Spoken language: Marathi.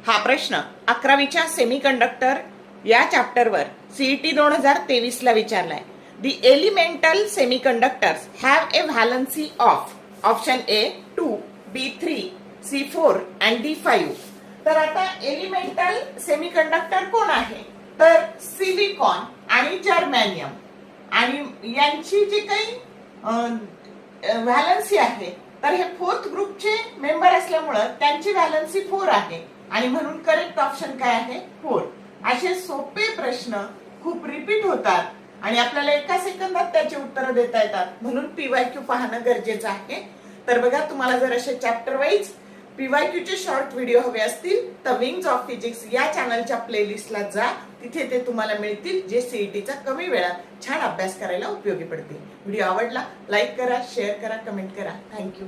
हा प्रश्न 11वीच्या सेमीकंडक्टर या चॅप्टरवर सीईटी 2023 ला विचारलाय. The elemental semiconductors have a valency of option A 2, B 3, C 4 and D 5. तर आता एलिमेंटल सेमीकंडक्टर कोण आहे? तर सिलिकॉन आणि जर्मेनियम, आणि यांची जी काही व्हॅलन्सी आहे तर हे फोर्थ ग्रुपचे मेंबर असल्यामुळे त्यांची व्हॅलन्सी 4 आहे, आणि म्हणून करेक्ट ऑप्शन काय आहे? 4. असे सोपे प्रश्न खूप रिपीट होतात आणि आपल्याला एका सेकंदात त्याची उत्तरं देता येतात, म्हणून पीवायक्यू पाहणं गरजेचं आहे. तर बघा, तुम्हाला जर असे चॅप्टर वाईज पीवायक्यू चे शॉर्ट व्हिडिओ हवे असतील तर विंग्स ऑफ फिजिक्स या चॅनलच्या प्लेलिस्टला जा, तिथे ते तुम्हाला मिळतील, जे सीईटीचा कमी वेळात छान अभ्यास करायला उपयोगी पडतील. व्हिडिओ आवडला लाईक करा, शेअर करा, कमेंट करा. थँक्यू.